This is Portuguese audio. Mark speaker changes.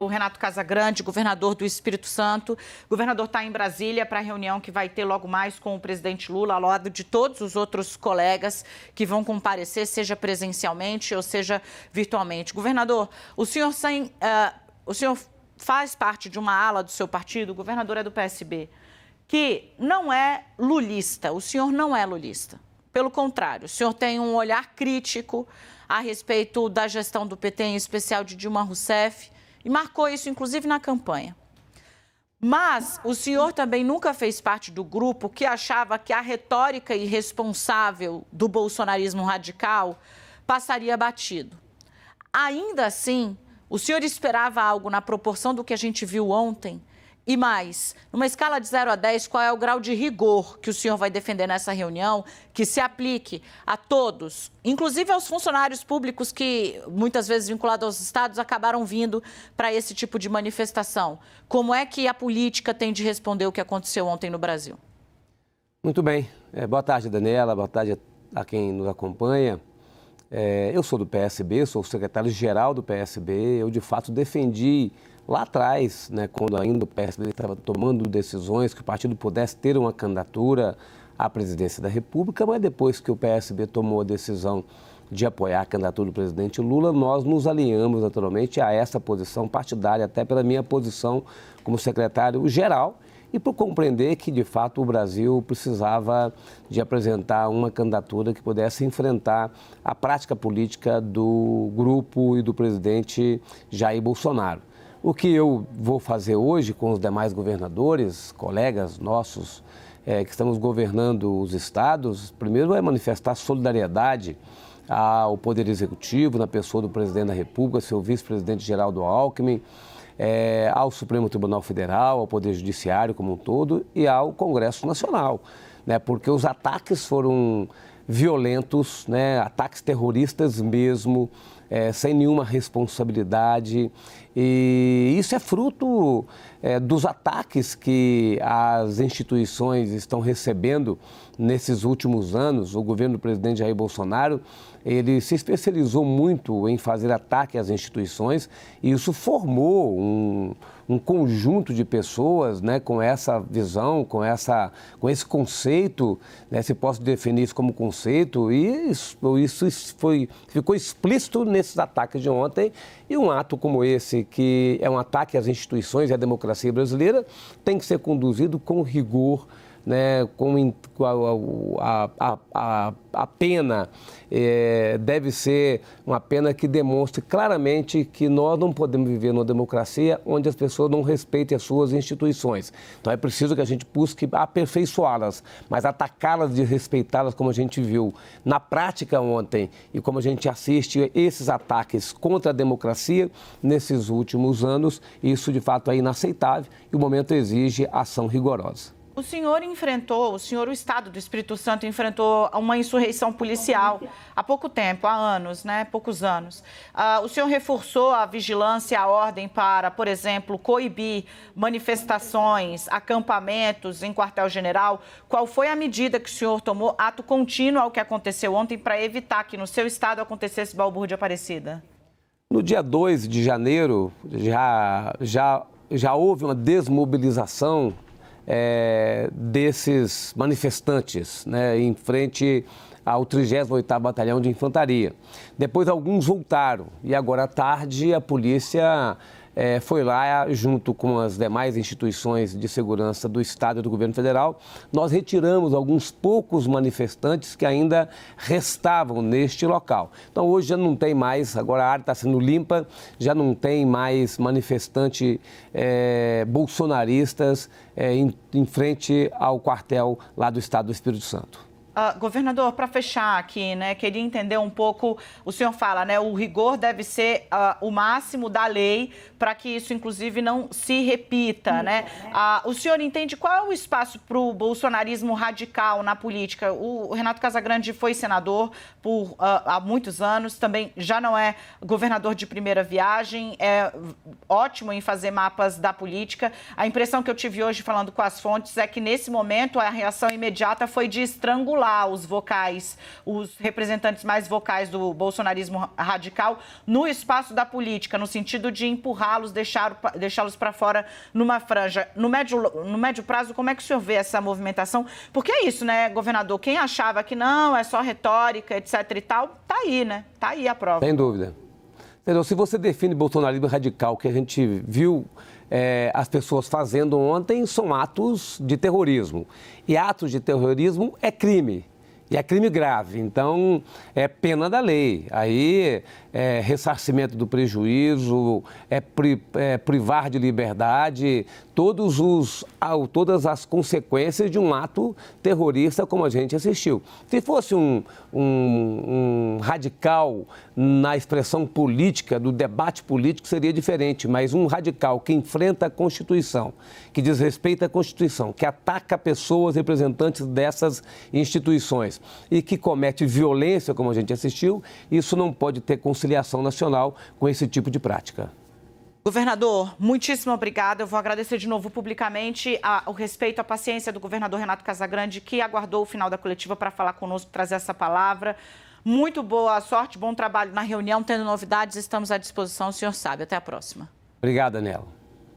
Speaker 1: O Renato Casagrande, governador do Espírito Santo. O governador está em Brasília para a reunião que vai ter logo mais com o presidente Lula, ao lado de todos os outros colegas que vão comparecer, seja presencialmente ou seja virtualmente. Governador, o senhor faz parte de uma ala do seu partido, o governador é do PSB, que não é lulista. O senhor não é lulista. Pelo contrário, o senhor tem um olhar crítico a respeito da gestão do PT, em especial de Dilma Rousseff, e marcou isso, inclusive, na campanha. Mas o senhor também nunca fez parte do grupo que achava que a retórica irresponsável do bolsonarismo radical passaria batido. Ainda assim, o senhor esperava algo na proporção do que a gente viu ontem? E mais, numa escala de 0 a 10, qual é o grau de rigor que o senhor vai defender nessa reunião, que se aplique a todos, inclusive aos funcionários públicos que, muitas vezes vinculados aos estados, acabaram vindo para esse tipo de manifestação? Como é que a política tem de responder o que aconteceu ontem no Brasil?
Speaker 2: Muito bem. Boa tarde, Daniela. Boa tarde a quem nos acompanha. Eu sou do PSB, sou o secretário-geral do PSB. Eu, de fato, defendi lá atrás, né, quando ainda o PSB estava tomando decisões que o partido pudesse ter uma candidatura à presidência da República, mas depois que o PSB tomou a decisão de apoiar a candidatura do presidente Lula, nós nos alinhamos naturalmente a essa posição partidária, até pela minha posição como secretário-geral, e por compreender que, de fato, o Brasil precisava de apresentar uma candidatura que pudesse enfrentar a prática política do grupo e do presidente Jair Bolsonaro. O que eu vou fazer hoje com os demais governadores, colegas nossos, que estamos governando os estados, primeiro é manifestar solidariedade ao Poder Executivo, na pessoa do presidente da República, seu vice-presidente Geraldo Alckmin, ao Supremo Tribunal Federal, ao Poder Judiciário como um todo e ao Congresso Nacional, né? Porque os ataques foram violentos, né? Ataques terroristas mesmo, sem nenhuma responsabilidade, e isso é fruto dos ataques que as instituições estão recebendo nesses últimos anos. O governo do presidente Jair Bolsonaro, ele se especializou muito em fazer ataque às instituições e isso formou um conjunto de pessoas, né, com essa visão, com esse conceito, né, se posso definir isso como conceito, e isso ficou explícito nesses ataques de ontem. E um ato como esse, que é um ataque às instituições e à democracia brasileira, tem que ser conduzido com rigor, né, a pena deve ser uma pena que demonstre claramente que nós não podemos viver numa democracia onde as pessoas não respeitem as suas instituições. Então é preciso que a gente busque aperfeiçoá-las, mas atacá-las, desrespeitá-las, como a gente viu na prática ontem e como a gente assiste esses ataques contra a democracia nesses últimos anos, isso de fato é inaceitável e o momento exige ação rigorosa.
Speaker 1: O o Estado do Espírito Santo enfrentou uma insurreição policial há pouco tempo, há anos, né? Poucos anos. O senhor reforçou a vigilância e a ordem para, por exemplo, coibir manifestações, acampamentos em quartel-general. Qual foi a medida que o senhor tomou, ato contínuo ao que aconteceu ontem, para evitar que no seu estado acontecesse balbúrdia parecida?
Speaker 2: No dia 2 de janeiro, já houve uma desmobilização desses manifestantes, né, em frente ao 38º Batalhão de Infantaria. Depois alguns voltaram e agora à tarde a polícia foi lá junto com as demais instituições de segurança do Estado e do Governo Federal. Nós retiramos alguns poucos manifestantes que ainda restavam neste local. Então hoje já não tem mais, agora a área está sendo limpa, já não tem mais manifestantes bolsonaristas em frente ao quartel lá do Estado do Espírito Santo.
Speaker 1: Governador, para fechar aqui, né, queria entender um pouco, o senhor fala, né, o rigor deve ser o máximo da lei para que isso, inclusive, não se repita, né? O senhor entende qual é o espaço para o bolsonarismo radical na política? O Renato Casagrande foi senador há muitos anos, também já não é governador de primeira viagem, é ótimo em fazer mapas da política. A impressão que eu tive hoje falando com as fontes é que, nesse momento, a reação imediata foi de estrangular estimular os vocais, os representantes mais vocais do bolsonarismo radical no espaço da política, no sentido de empurrá-los, deixá-los para fora numa franja. No médio prazo, como é que o senhor vê essa movimentação? Porque é isso, né, governador? Quem achava que não, é só retórica, etc e tal, tá aí, né? Tá aí a prova.
Speaker 2: Sem dúvida. Entendeu? Se você define bolsonarismo radical, que a gente viu as pessoas fazendo ontem, são atos de terrorismo. E atos de terrorismo é crime. E é crime grave, então é pena da lei. Aí é ressarcimento do prejuízo, privar de liberdade, todas as consequências de um ato terrorista como a gente assistiu. Se fosse um radical na expressão política, do debate político, seria diferente, mas um radical que enfrenta a Constituição, que desrespeita a Constituição, que ataca pessoas representantes dessas instituições e que comete violência, como a gente assistiu, isso não pode ter conciliação nacional com esse tipo de prática.
Speaker 1: Governador, muitíssimo obrigada. Eu vou agradecer de novo publicamente o respeito, a paciência do governador Renato Casagrande, que aguardou o final da coletiva para falar conosco, trazer essa palavra. Muito boa sorte, bom trabalho na reunião. Tendo novidades, estamos à disposição, o senhor sabe. Até a próxima.
Speaker 2: Obrigado, Daniela.